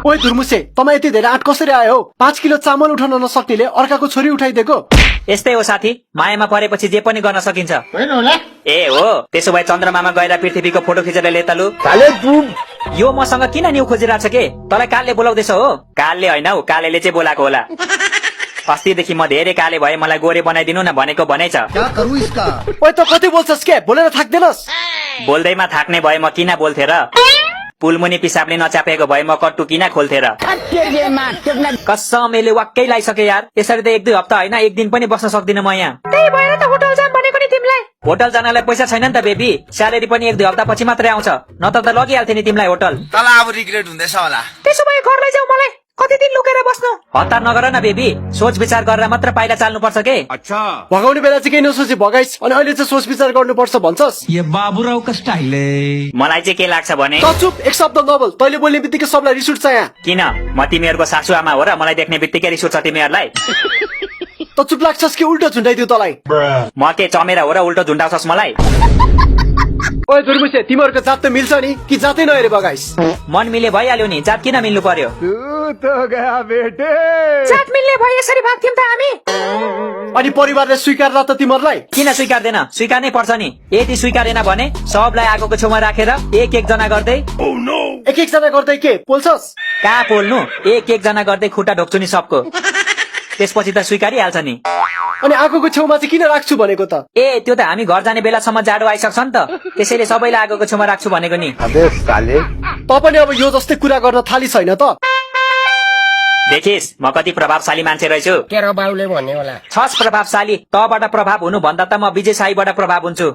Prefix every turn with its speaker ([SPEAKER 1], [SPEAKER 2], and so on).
[SPEAKER 1] ओइ धुर्मुसे तपाईँ यति धेरै आँट कसरी आयो हौ? 5 किलो चामल उठाउन नसक्नेले अर्काको छोरी उठाइदिएको।
[SPEAKER 2] यस्तै हो साथी, मायामा परेपछि जे पनि गर्न सकिन्छ। ए हो, त्यसो भए चन्द्रमामा गएर पृथ्वीको फोटो खिचेर ले त लु। यो मसँग किन न्यू खोजिरहेछ के? तँलाई कालले बोलाउँदैछ हो? कालले होइन हौ, कालेले चाहिँ बोलाएको होला। अस्तिदेखि म धेरै काले भए मलाई गोरे बनाइदिनु न भनेको भनेछ।
[SPEAKER 1] ओइ त कति बोल्छस् के? बोलेर थाक्दैनस्?
[SPEAKER 2] बोल्दैमा थाक्ने भए म किन बोल्थे र? पुलमुनि पिसाबले नचापेको भए म कट्टु किन खोल्थे र? कसमले वाक्कै लाइसके यार। यसरी त 1-2 हप्ता होइन, एक दिन पनि बस्न सक्दिनँ म यहाँ।
[SPEAKER 3] त्यही भएर त होटल जान भनेको नि तिमीलाई।
[SPEAKER 2] होटल जानलाई पैसा छैन नि त बेबी, स्यालेरी पनि 1-2 हप्ता पछि मात्रै आउँछ, नत्र त लगिहाल्थे नि तिमीलाई होटल।
[SPEAKER 4] तल अब रिग्रेट हुँदैछ होला।
[SPEAKER 3] त्यसो भए घर लैजाऊ मलाई, कति दिन लुकेर बस्नु?
[SPEAKER 2] हतार नगर न बेबी, सोच विचार गरेर मात्र पाइला चाल्नु पर्छ के?
[SPEAKER 1] भगाउने बेला चाहिँ केही नसोची भगाइस् अनि अहिले चाहिँ सोच विचार गर्नुपर्छ भन्छस्?
[SPEAKER 5] ये बाबुरावको स्टाइल है।
[SPEAKER 2] मलाई चाहिँ के लाग्छ भने
[SPEAKER 1] त चुप, एक शब्द नबोल। तैँले बोल्ने बित्तिकै सबलाई रिस उठ्छ यहाँ।
[SPEAKER 2] किन म तिमीहरूको सासू आमा हो र मलाई देख्ने बित्तिकै रिस उठ्छ तिमीहरूलाई?
[SPEAKER 1] त चुप लाग्छस् कि उल्टो झुन्डाइदियो तँलाई?
[SPEAKER 2] म के चमेरा हो र उल्टो झुन्डाउँछस् मलाई?
[SPEAKER 1] ओइ धुर्मुसे तिमीहरूको जात त मिल्छ नि कि जातै नहेरे बगाइस्?
[SPEAKER 2] मन मिले भइहाल्यो नि, जात किन मिल्नु पर्यो?
[SPEAKER 3] जात मिल्ने भए यसरी भाग्थ्यौं त हामी।
[SPEAKER 1] अनि परिवारले स्वीकार्ला त तिमीहरूलाई?
[SPEAKER 2] किन स्वीकार्दैन? स्वीकार्नै पर्छ नि। यदि स्वीकारेन भने सबलाई आगोको छेउमा राखेर एक जना गर्दै
[SPEAKER 1] एक जना गर्दै के पोल्छस्?
[SPEAKER 2] कहाँ पोल्नु, एक जना गर्दै खुट्टा ढोक्छु नि सबको, त्यसपछि त स्वीकारिहाल्छ नि।
[SPEAKER 1] अनि आगोको छेउमा चाहिँ किन राख्छु भनेको त?
[SPEAKER 2] ए त्यो त हामी घर जाने बेलासम्म जाडो आइसक्छ नि त, त्यसैले सबैलाई आगोको छेउमा राख्छु भनेको नि।
[SPEAKER 1] त पनि अब यो जस्तै कुरा गर्न थाली छैन त?
[SPEAKER 2] देखिस् म कति प्रभावशाली मान्छे रहेछु।
[SPEAKER 6] तेरो बाउले भन्ने होला।
[SPEAKER 2] छस् प्रभावशाली, तबाट प्रभाव हुनु भन्दा त म विजय साईबाट प्रभाव हुन्छु।